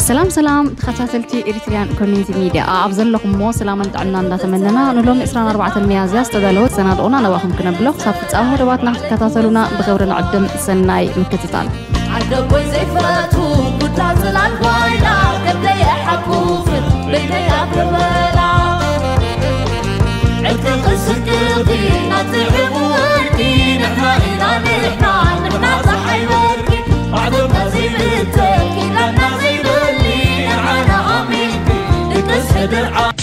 سلام تخاتلتي إريتريان كوميونيتي ميديا أبزل لكم مو سلام أنت عنا نتمنى نلوم إسران 4 ميازيا استدلوت سنادونا نواخم كنا بلوغ صافت أمو دواتنا كتاتلونا بغورنا عدم سناي مكتتال عدو زي فاتو بطلع الوايدا قبل يحكوفر بيدي أبربلا عدو قصد قلبي نطيع موردي نحنا إلى نحنا صحي ورقي عدو نزيب التوكي لنا زيب اللي نعنا أمين لتسهد العالم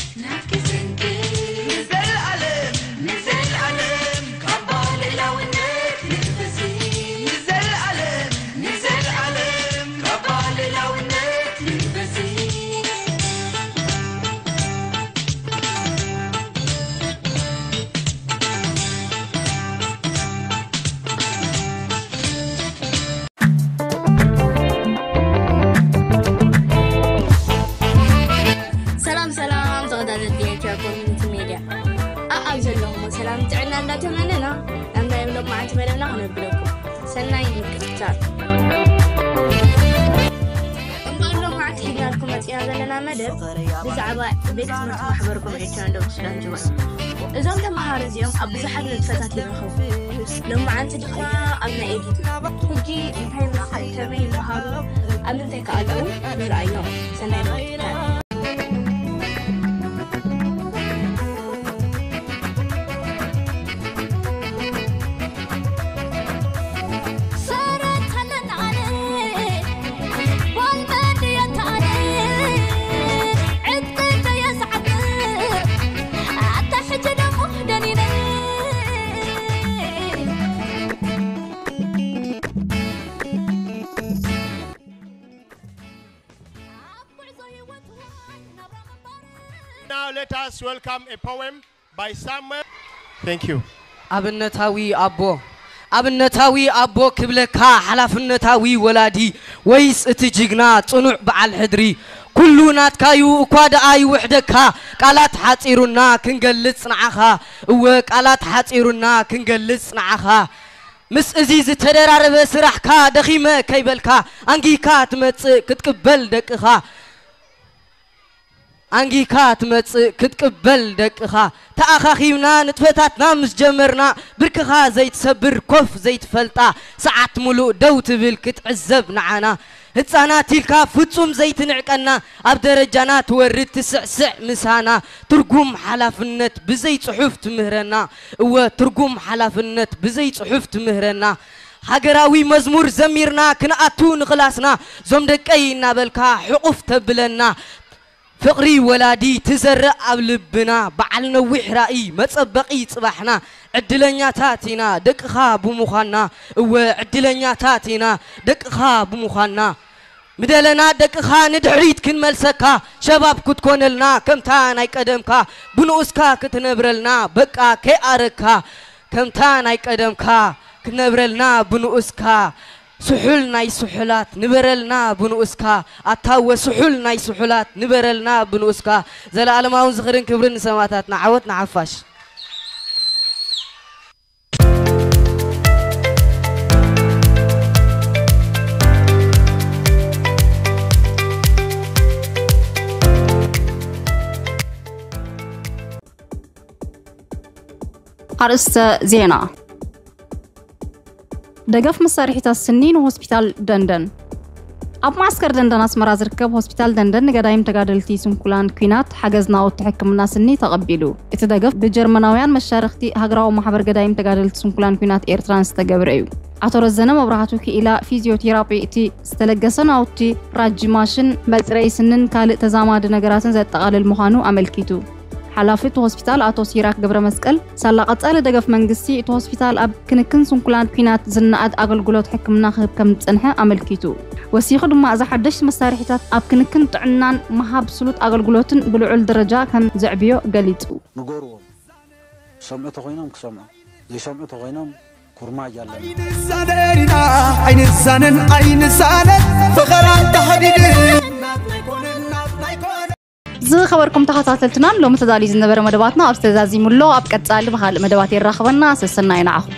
بزعبا بيت محبركم عيشان دو سودان جوا إذا أنت مهارز يوم أبو حد الفتاة يبخو لما عنت دخلا أبنا إيدي هجي هاي مخال تبين مهارو أبنا تيك أدو نرأيو سنين Now let us welcome a poem by Samuel. Thank you. أبنتاوي أبو كبلكا حلفنتاوي ولادي ويس اتجيغنا صنوع بعل حدري كلنا تكايو وكواد آي وحدكا قالات حاصيرونا كنجلص نعخا وقالات حاصيرونا كنجلص نعخا مس ازيز تدرارب سرحكا دخيمه كيبلكا انغيكا تمص كتقبل دقخا أنجيكا تمص كتقبل دقخا تأخاخيمنا نتفتاتنا مسجمرنا بركخا زيت سبر كف زيت فلطا ساعات ملو دو تبل كتعزب نعانا هتصانا تلكا فتصوم زيت نعقنا اب درجانا تورد تسعسع مسانا ترجم حلافنت بزيت صحف تمهرنا و ترجم حلافنت بزيت صحف تمهرنا هاجراوي مزمور زميرنا كنأتو نخلاسنا زوم دقينا بلكا حقوف تبلنا فقري ولادي تزرع قبلبنا بعلنا وحرائي مصبقي صباحنا عدلنيا تاتينا دقخا بمخانا وعدلنيا تاتينا دقخا بمخانا مدلنا دقخا ندحريت كنملسكا شباب كتكونلنا كمتا ناي قدمكا بنوسكا كتنبرلنا بقا كياركا كمتا ناي قدمكا كنبرلنا بنوسكا سحول ناي سحولات نبرلنا بنوسكا أتاو سحول ناي سحولات نبرلنا بنوسكا زل علماء زخرين كبرن سماتاتنا عوتنا عفاش أرست زينة دقف مسارحة السنين وهوسبيتال دندن أب معسكر دندن أسمر زركب هوسبيتال دندن قدايم تقادلتي سمكولان كوينات حجزنا وتحكم الناس الني تقبلوا اتدقف بجرمناويان مشارختي هجراو محبر قدايم تقادلت سمكولان كوينات إيرترانس تقبرعيو عطرزنا مبرهاتوك إلى فيزيوثيرابي اتي استلقسنا وتي راجماشن مزرعي سنن كالق تزاماد نقراتن زي تقال المخانو عملكيتو حلافة هوسبيتال أتو سيراك قبر مسكال سالقات آل دقف منقسي إتو هوسبيتال أب كنكن سنكولان كوينات زنقات أقل قلوت حكمنا خيب كم تسنحة عملكيتو وسيخد ما إذا حدش مسارحيتات أب كنكن تعنان مهاب سلوت أقل قلوتن بلعول درجة كم زعبيو قليتو نقولوا سمعتو غينام كسمع زي سمعتو غينام كرما جالا عين السنن عين السنن فخران تحديد زي خبركم تخاطرتنا لو متدالي زنبر مدباتنا أبستزازي ملو أبقى تسالي بخال مدباتي الرخبنا سسنا ينعخو